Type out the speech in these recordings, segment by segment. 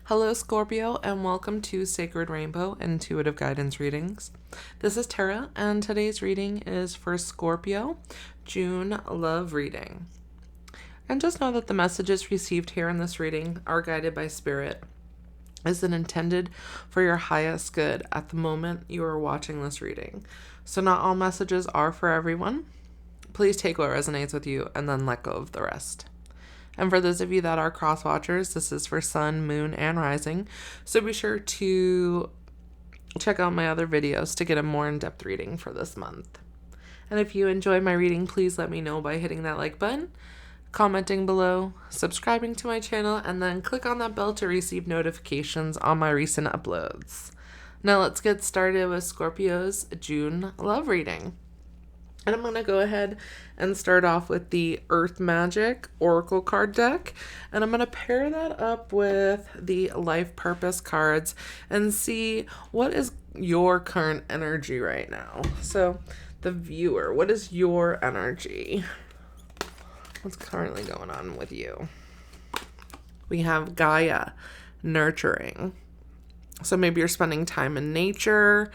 Hello, Scorpio, and welcome to Sacred Rainbow Intuitive Guidance Readings. This is Tara, and today's reading is for Scorpio, June love reading. And just know that the messages received here in this reading are guided by Spirit, is intended for your highest good at the moment you are watching this reading. So not all messages are for everyone. Please take what resonates with you and then let go of the rest. And for those of you that are cross watchers, this is for sun, moon, and rising. So be sure to check out my other videos to get a more in-depth reading for this month. And if you enjoy my reading, please let me know by hitting that like button, commenting below, subscribing to my channel, and then click on that bell to receive notifications on my recent uploads. Now let's get started with Scorpio's June love reading. And I'm going to go ahead and start off with the Earth Magic Oracle card deck. And I'm going to pair that up with the Life Purpose cards and see what is your current energy right now. So the viewer, what is your energy? What's currently going on with you? We have Gaia, nurturing. So maybe you're spending time in nature.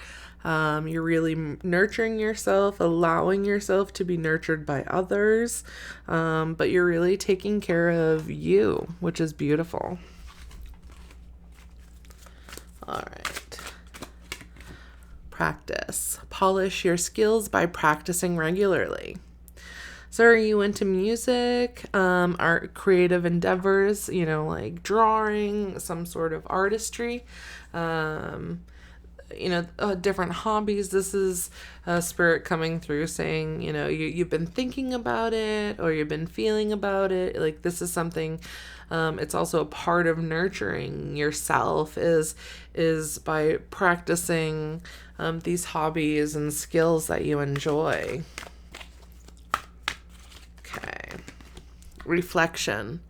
You're really nurturing yourself, allowing yourself to be nurtured by others, but you're really taking care of you, which is beautiful. All right. Practice. Polish your skills by practicing regularly. So are you into music, art, creative endeavors, like drawing, some sort of artistry, different hobbies? This is Spirit coming through saying, you've been thinking about it or you've been feeling about it. Like this is something, it's also a part of nurturing yourself is by practicing these hobbies and skills that you enjoy. Okay. Reflection.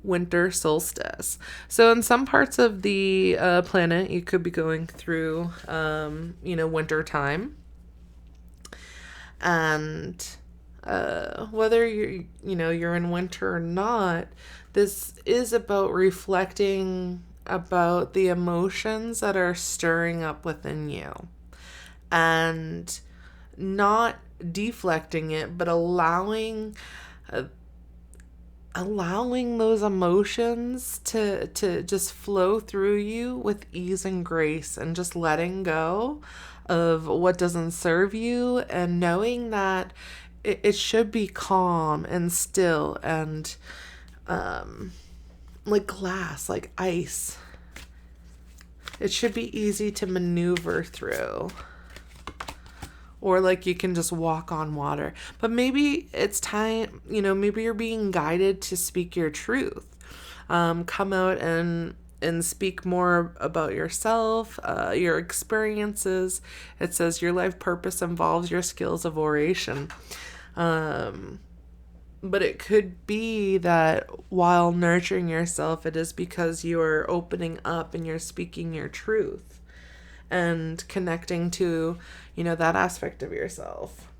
Winter solstice. So in some parts of the planet, you could be going through, winter time. And whether you're in winter or not, this is about reflecting about the emotions that are stirring up within you. And not deflecting it, but allowing those emotions to just flow through you with ease and grace, and just letting go of what doesn't serve you, and knowing that it should be calm and still and like glass, like ice. It should be easy to maneuver through. Or like you can just walk on water. But maybe it's time, maybe you're being guided to speak your truth. Come out and speak more about yourself, your experiences. It says your life purpose involves your skills of oration. But it could be that while nurturing yourself, it is because you are opening up and you're speaking your truth and connecting to, that aspect of yourself.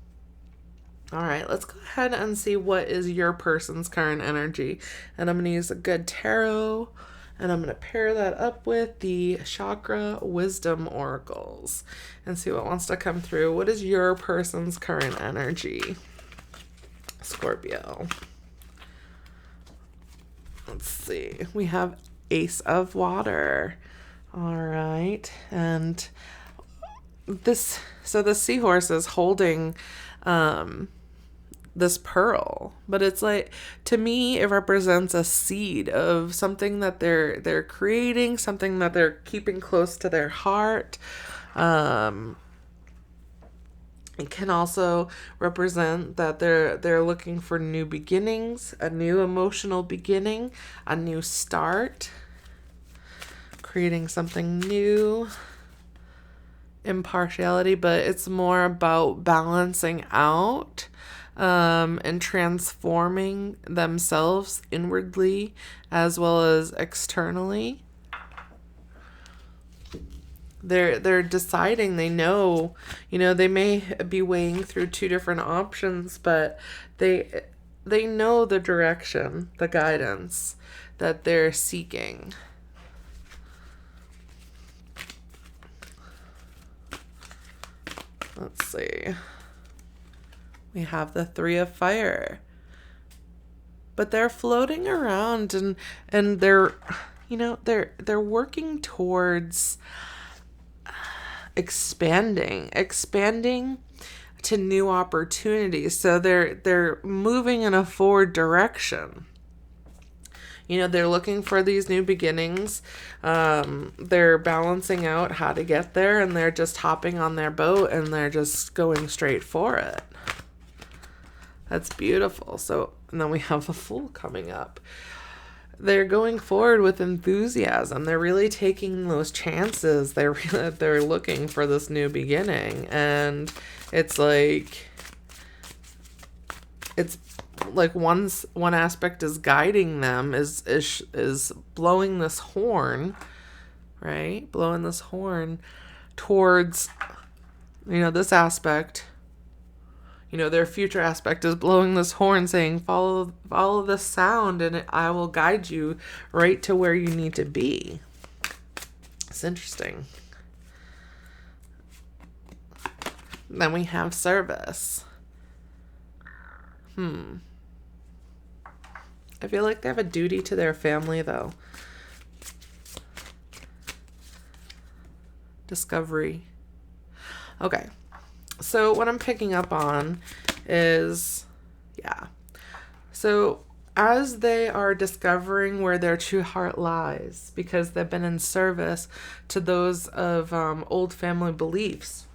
All right, let's go ahead and see what is your person's current energy. And I'm going to use a good tarot, and I'm going to pair that up with the chakra wisdom oracles and see what wants to come through. What is your person's current energy, Scorpio? Let's see. We have Ace of Water. All right. And the seahorse is holding this pearl, but it's like, to me, it represents a seed of something that they're creating, something that they're keeping close to their heart. It can also represent that they're looking for new beginnings, a new emotional beginning, a new start, creating something new. Impartiality, but it's more about balancing out and transforming themselves inwardly as well as externally. They're deciding, they know, they may be weighing through two different options, but they know the direction, the guidance that they're seeking. Let's see. We have the Three of Fire. But they're floating around and they're, they're working towards expanding to new opportunities. So they're moving in a forward direction. They're looking for these new beginnings. They're balancing out how to get there, and they're just hopping on their boat and they're just going straight for it. That's beautiful. So, and then we have the Fool coming up. They're going forward with enthusiasm. They're really taking those chances. They're looking for this new beginning, and it's like one aspect is guiding them, is blowing this horn, right? Blowing this horn towards this aspect. Their future aspect is blowing this horn saying, follow the sound and I will guide you right to where you need to be. It's interesting. Then we have Service. I feel like they have a duty to their family, though. Discovery. Okay. So what I'm picking up on is, so as they are discovering where their true heart lies, because they've been in service to those of old family beliefs,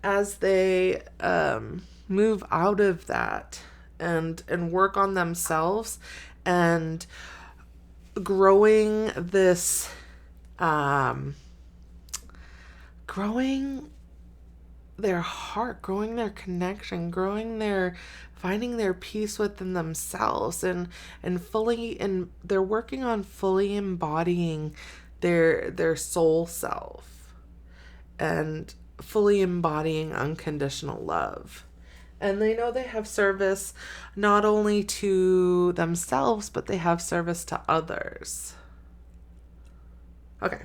as they move out of that and work on themselves and growing this, growing their heart, growing their connection, finding their peace within themselves, and they're working on fully embodying their soul self and fully embodying unconditional love. And they know they have service not only to themselves, but they have service to others. Okay.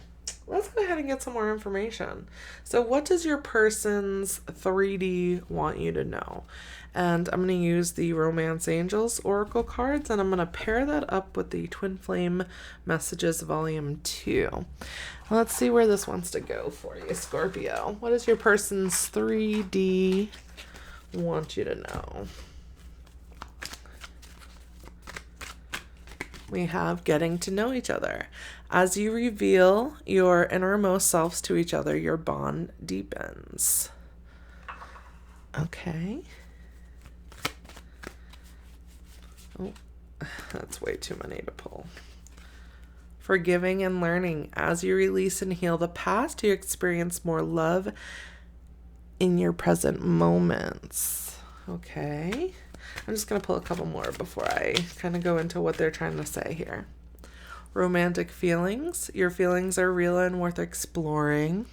Let's go ahead and get some more information. So what does your person's 3D want you to know? And I'm going to use the Romance Angels Oracle cards, and I'm going to pair that up with the Twin Flame Messages Volume 2. Let's see where this wants to go for you, Scorpio. What does your person's 3D want you to know? We have getting to know each other. As you reveal your innermost selves to each other, your bond deepens. Okay. Oh, that's way too many to pull. Forgiving and learning. As you release and heal the past, you experience more love in your present moments. Okay. I'm just going to pull a couple more before I kind of go into what they're trying to say here. Romantic feelings. Your feelings are real and worth exploring.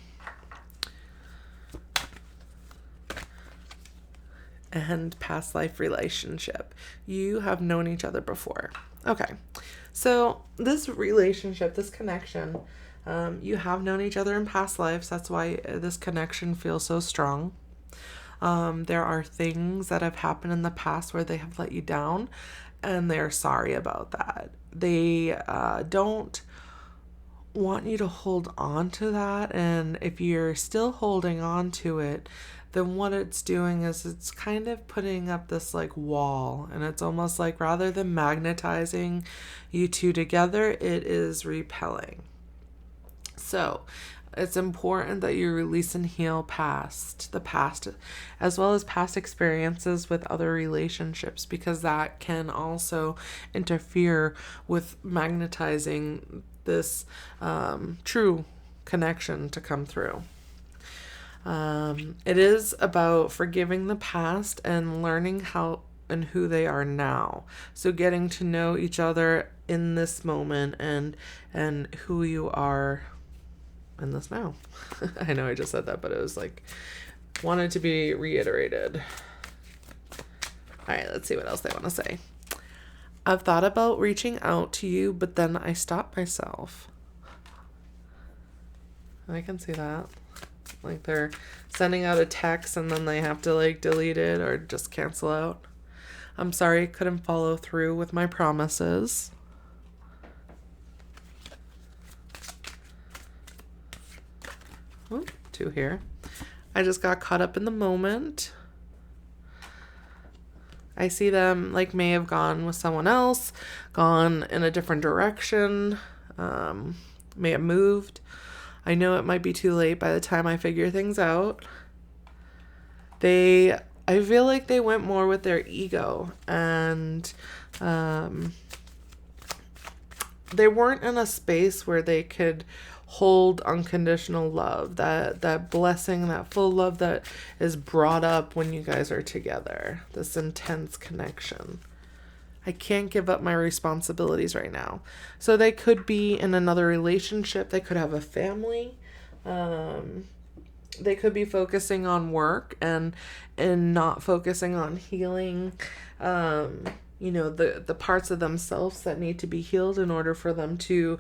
And past life relationship. You have known each other before. Okay. So this relationship, this connection, you have known each other in past lives. That's why this connection feels so strong. There are things that have happened in the past where they have let you down, and they're sorry about that. They don't want you to hold on to that, and if you're still holding on to it, then what it's doing is it's kind of putting up this like wall, and it's almost like rather than magnetizing you two together, it is repelling. So it's important that you release and heal the past, as well as past experiences with other relationships, because that can also interfere with magnetizing this true connection to come through. It is about forgiving the past and learning how and who they are now. So getting to know each other in this moment and who you are in this now. I know I just said that, but it was like wanted to be reiterated. All right, let's see what else they want to say. I've thought about reaching out to you, but then I stopped myself. I can see that. Like they're sending out a text and then they have to like delete it or just cancel out. I'm sorry, couldn't follow through with my promises. Oh, 2 here. I just got caught up in the moment. I see them like may have gone with someone else, gone in a different direction, may have moved. I know it might be too late by the time I figure things out. I feel like they went more with their ego, and they weren't in a space where they could hold unconditional love, that blessing, that full love that is brought up when you guys are together, this intense connection. I can't give up my responsibilities right now. So they could be in another relationship, they could have a family, they could be focusing on work and not focusing on healing the parts of themselves that need to be healed in order for them to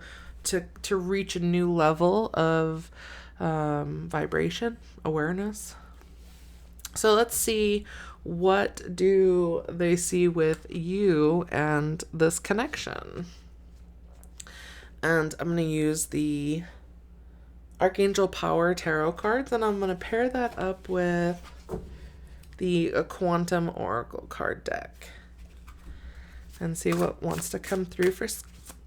reach a new level of vibration, awareness. So let's see, what do they see with you and this connection? And I'm going to use the Archangel Power Tarot cards, and I'm going to pair that up with the Quantum Oracle card deck and see what wants to come through for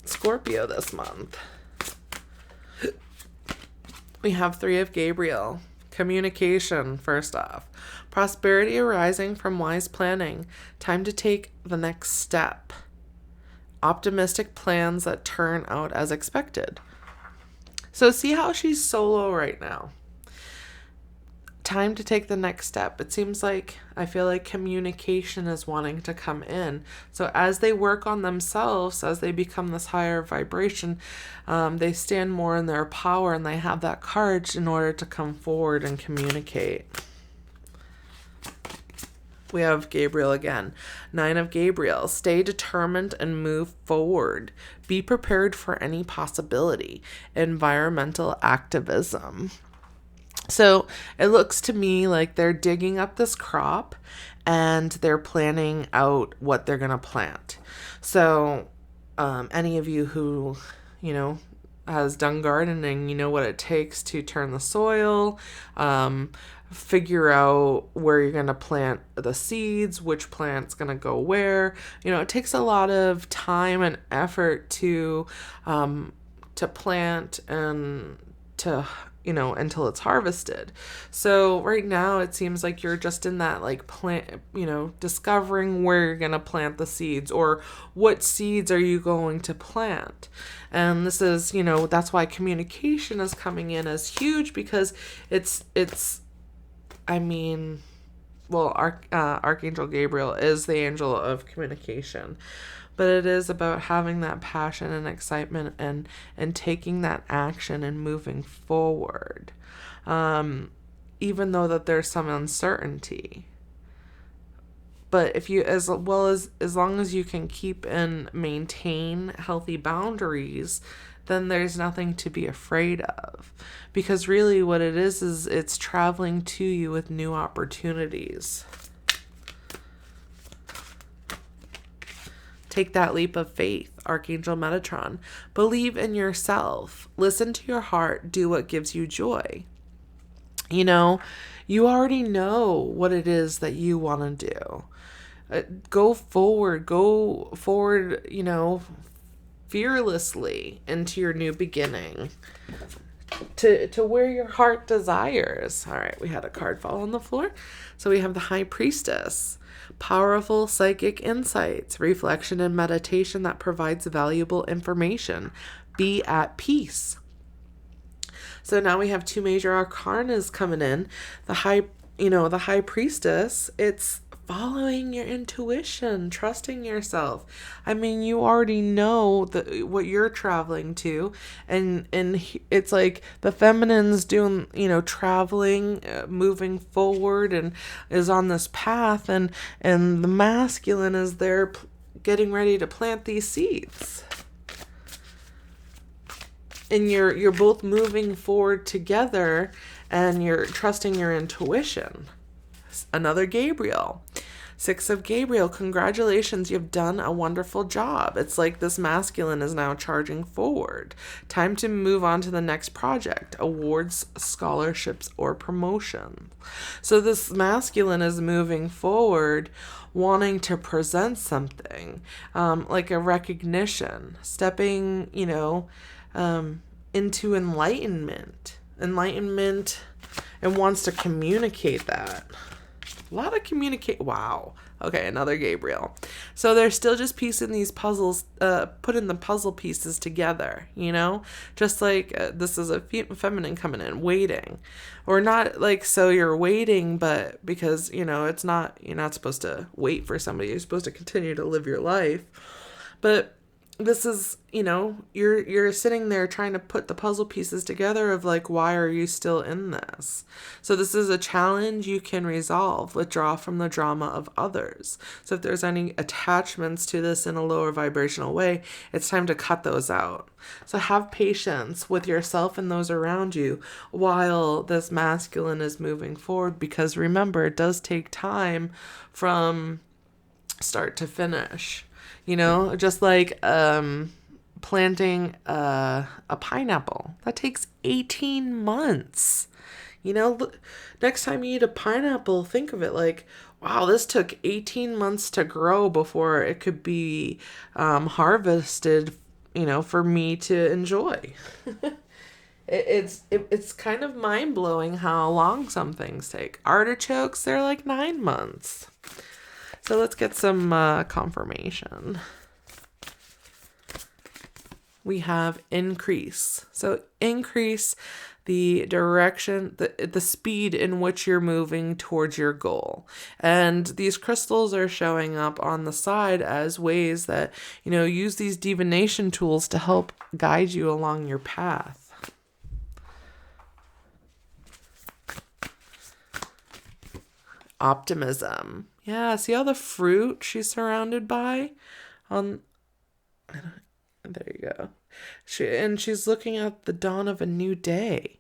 Scorpio this month. We have 3 of Gabriel. Communication, first off. Prosperity arising from wise planning. Time to take the next step. Optimistic plans that turn out as expected. So see how she's solo right now. Time to take the next step. It seems like, I feel like communication is wanting to come in. So as they work on themselves, as they become this higher vibration, they stand more in their power and they have that courage in order to come forward and communicate. We have Gabriel again. 9 of Gabriel. Stay determined and move forward. Be prepared for any possibility. Environmental activism. So it looks to me like they're digging up this crop and they're planning out what they're going to plant. So any of you who, has done gardening, you know what it takes to turn the soil, figure out where you're going to plant the seeds, which plant's going to go where. It takes a lot of time and effort to plant and to until it's harvested. So right now it seems like you're just in that like plant, discovering where you're going to plant the seeds or what seeds are you going to plant. And this is, that's why communication is coming in as huge, because Archangel Gabriel is the angel of communication. But it is about having that passion and excitement and taking that action and moving forward, even though that there's some uncertainty. But if you, as long as you can keep and maintain healthy boundaries, then there's nothing to be afraid of. Because really what it is it's traveling to you with new opportunities. Take that leap of faith, Archangel Metatron. Believe in yourself. Listen to your heart. Do what gives you joy. You already know what it is that you want to do. Go forward, fearlessly into your new beginning. To where your heart desires. All right, we had a card fall on the floor. So we have the High Priestess. Powerful psychic insights, reflection and meditation that provides valuable information. Be at peace. So now we have 2 major arcanas coming in. The High Priestess, it's following your intuition, trusting yourself. You already know what you're traveling to, and it's like the feminine's doing, traveling, moving forward, and is on this path, and the masculine is there getting ready to plant these seeds. And you're both moving forward together, and you're trusting your intuition. Another Gabriel. 6 of Gabriel, congratulations, you've done a wonderful job. It's like this masculine is now charging forward. Time to move on to the next project, awards, scholarships, or promotion. So this masculine is moving forward, wanting to present something, like a recognition, stepping, into enlightenment, and wants to communicate that. A lot of communicate. Wow. Okay, another Gabriel. So they're still just piecing these puzzles, putting the puzzle pieces together, just like this is a feminine coming in, waiting, or not like, so you're waiting, but because, it's not, you're not supposed to wait for somebody. You're supposed to continue to live your life. But this is, you're sitting there trying to put the puzzle pieces together of like, why are you still in this? So this is a challenge you can resolve, withdraw from the drama of others. So if there's any attachments to this in a lower vibrational way, it's time to cut those out. So have patience with yourself and those around you while this masculine is moving forward, because remember, it does take time from start to finish. Just like planting a pineapple. That takes 18 months. Next time you eat a pineapple, think of it like, wow, this took 18 months to grow before it could be harvested, for me to enjoy. It's kind of mind-blowing how long some things take. Artichokes, they're like 9 months. So let's get some confirmation. We have increase. So increase the direction, the speed in which you're moving towards your goal. And these crystals are showing up on the side as ways that, use these divination tools to help guide you along your path. Optimism. Yeah, see all the fruit she's surrounded by? There you go. She's looking at the dawn of a new day.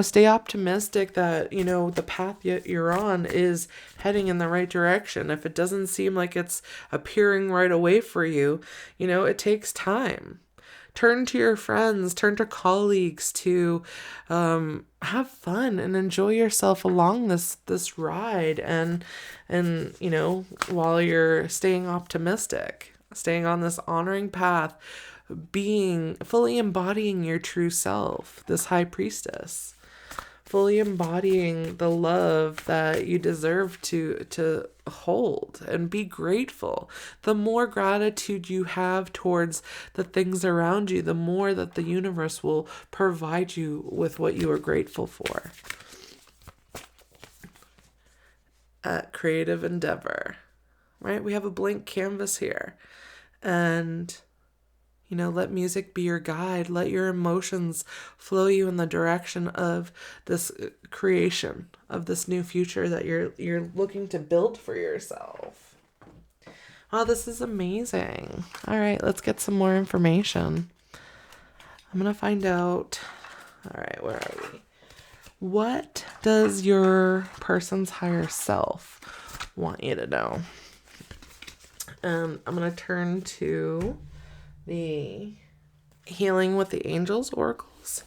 Stay optimistic that, the path you're on is heading in the right direction. If it doesn't seem like it's appearing right away for you, it takes time. Turn to your friends, turn to colleagues to have fun and enjoy yourself along this ride, and while you're staying optimistic, staying on this honoring path, being fully embodying your true self, this high priestess, fully embodying the love that you deserve to hold, and be grateful. The more gratitude you have towards the things around you, the more that the universe will provide you with what you are grateful for. At creative endeavor, right? We have a blank canvas here, and let music be your guide. Let your emotions flow you in the direction of this creation, of this new future that you're looking to build for yourself. Wow, this is amazing. All right, let's get some more information. I'm going to find out. All right, where are we? What does your person's higher self want you to know? I'm going to turn to the Healing with the Angels oracles,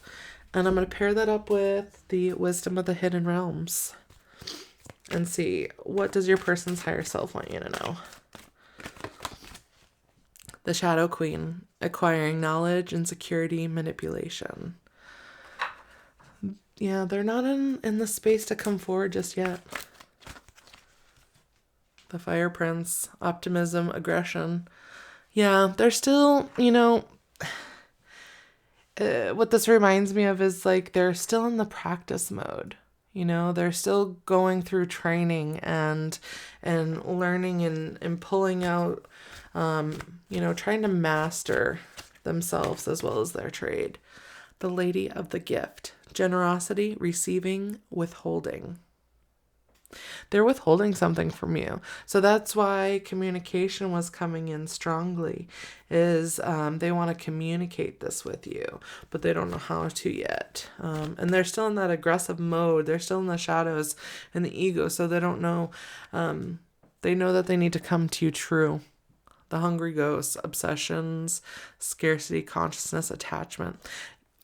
and I'm going to pair that up with the Wisdom of the Hidden Realms and see, what does your person's higher self want you to know? The Shadow Queen, acquiring knowledge, insecurity, manipulation. Yeah, they're not in the space to come forward just yet. The Fire Prince, optimism, aggression. Yeah, they're still, what this reminds me of is like they're still in the practice mode. They're still going through training and learning and pulling out, trying to master themselves as well as their trade. The Lady of the Gift, generosity, receiving, withholding. They're withholding something from you. So that's why communication was coming in strongly, is they want to communicate this with you, but they don't know how to yet. And they're still in that aggressive mode. They're still in the shadows and the ego, so they don't know. They know that they need to come to you true. The hungry ghosts, obsessions, scarcity, consciousness, attachment.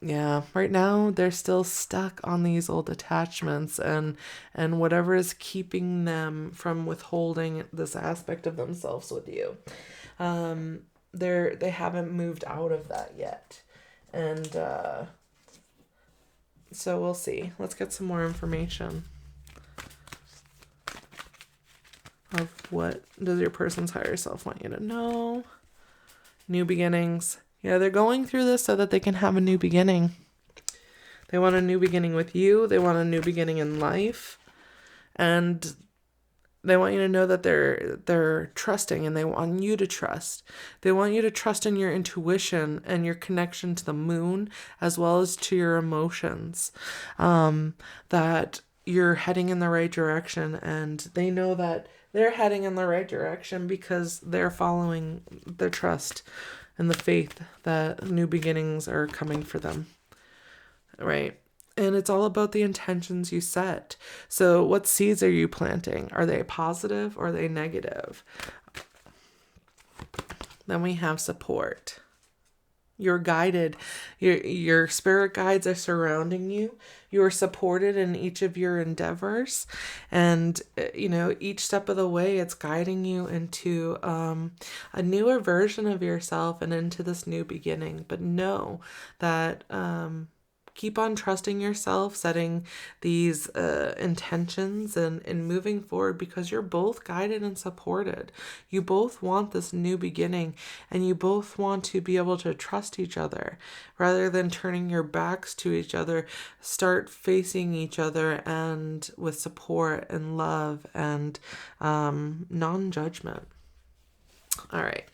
Yeah, right now they're still stuck on these old attachments and whatever is keeping them from withholding this aspect of themselves with you. They haven't moved out of that yet. And so we'll see. Let's get some more information of what does your person's higher self want you to know. New beginnings. Yeah, they're going through this so that they can have a new beginning. They want a new beginning with you. They want a new beginning in life. And they want you to know that they're trusting, and they want you to trust. They want you to trust in your intuition and your connection to the moon, as well as to your emotions. That you're heading in the right direction, and they know that they're heading in the right direction because they're following their trust and the faith that new beginnings are coming for them, right? And it's all about the intentions you set. So what seeds are you planting? Are they positive or are they negative? Then we have support. You're guided. Your spirit guides are surrounding you. You are supported in each of your endeavors. And, each step of the way, it's guiding you into a newer version of yourself and into this new beginning. But know that keep on trusting yourself, setting these intentions and moving forward, because you're both guided and supported. You both want this new beginning, and you both want to be able to trust each other rather than turning your backs to each other. Start facing each other and with support and love and non-judgment. All right,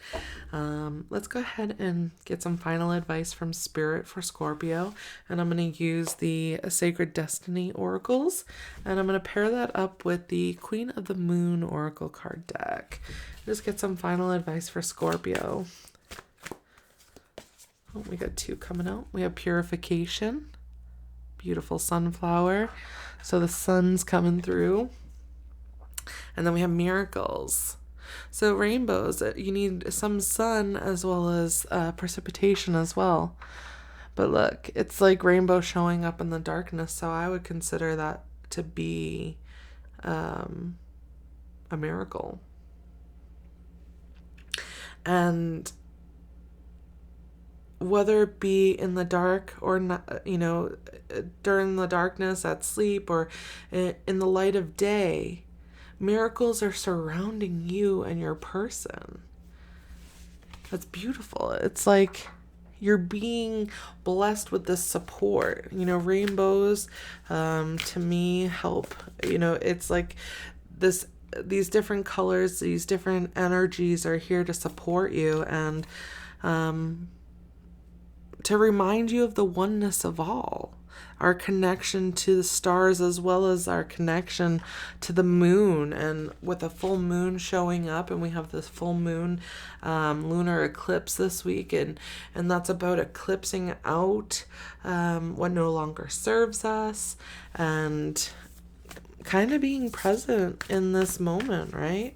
let's go ahead and get some final advice from Spirit for Scorpio. And I'm going to use the Sacred Destiny Oracles. And I'm going to pair that up with the Queen of the Moon Oracle card deck. Just get some final advice for Scorpio. Oh, we got two coming out. We have Purification. Beautiful sunflower. So the sun's coming through. And then we have Miracles. So rainbows, you need some sun as well as precipitation as well. But look, it's like rainbow showing up in the darkness. So I would consider that to be a miracle. And whether it be in the dark or not, during the darkness at sleep or in the light of day, miracles are surrounding you and your person. That's beautiful. It's like you're being blessed with this support. Rainbows to me help. It's like these different colors, these different energies are here to support you and to remind you of the oneness of all. Our connection to the stars as well as our connection to the moon, and with a full moon showing up, and we have this full moon lunar eclipse this week, and that's about eclipsing out what no longer serves us and kind of being present in this moment, right?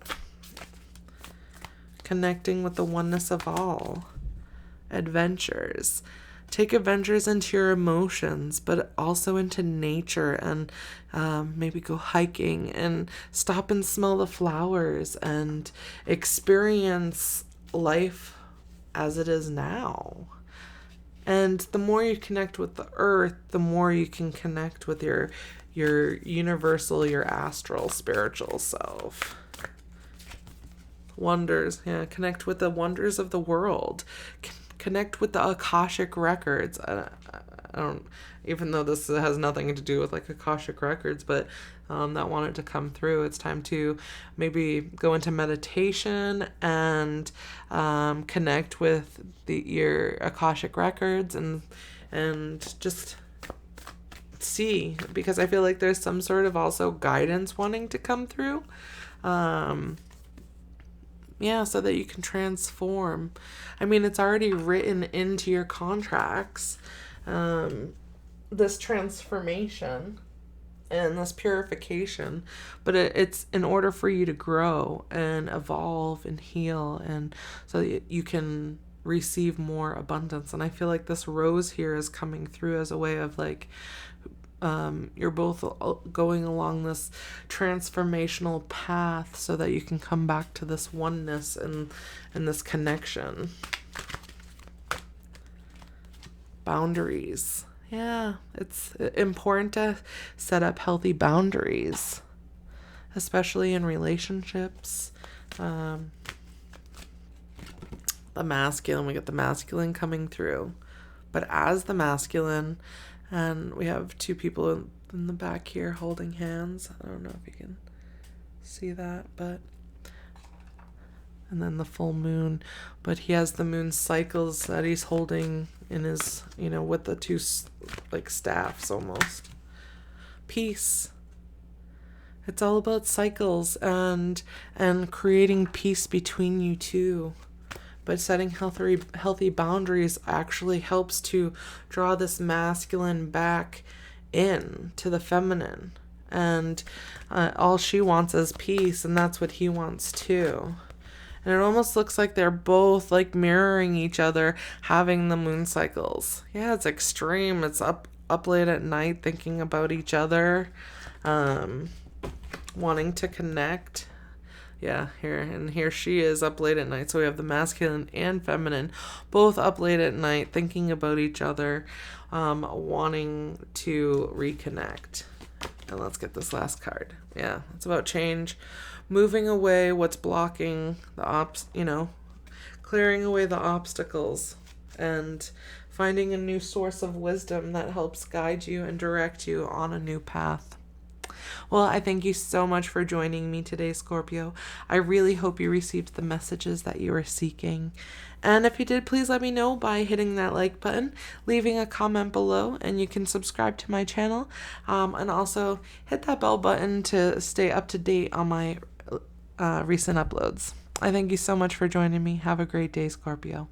Connecting with the oneness of all. Adventures. Take adventures into your emotions, but also into nature, and maybe go hiking and stop and smell the flowers and experience life as it is now. And the more you connect with the earth, the more you can connect with your universal, your astral, spiritual self. Wonders, connect with the wonders of the world. Connect with the Akashic records. I don't, even though this has nothing to do with like Akashic records, but that wanted to come through. It's time to maybe go into meditation and connect with your Akashic records and just see, because I feel like there's some sort of also guidance wanting to come through. Yeah, so that you can transform. I mean, it's already written into your contracts, this transformation and this purification, but it's in order for you to grow and evolve and heal, and so that you can receive more abundance. And I feel like this rose here is coming through as a way of like, you're both going along this transformational path so that you can come back to this oneness and this connection. Boundaries. Yeah, it's important to set up healthy boundaries, especially in relationships. The masculine, we get the masculine coming through. But as the masculine, and we have two people in the back here holding hands. I don't know if you can see that, but... And then the full moon. But he has the moon cycles that he's holding in his, with the two, like, staffs almost. Peace. It's all about cycles and creating peace between you two. But setting healthy boundaries actually helps to draw this masculine back in to the feminine. And all she wants is peace, and that's what he wants too. And it almost looks like they're both like mirroring each other, having the moon cycles. Yeah, it's extreme. It's up late at night thinking about each other, wanting to connect. Yeah, here she is up late at night. So we have the masculine and feminine both up late at night thinking about each other, wanting to reconnect. And let's get this last card. Yeah, it's about change, moving away what's blocking the clearing away the obstacles and finding a new source of wisdom that helps guide you and direct you on a new path. Well, I thank you so much for joining me today, Scorpio. I really hope you received the messages that you were seeking. And if you did, please let me know by hitting that like button, leaving a comment below, and you can subscribe to my channel. And also hit that bell button to stay up to date on my recent uploads. I thank you so much for joining me. Have a great day, Scorpio.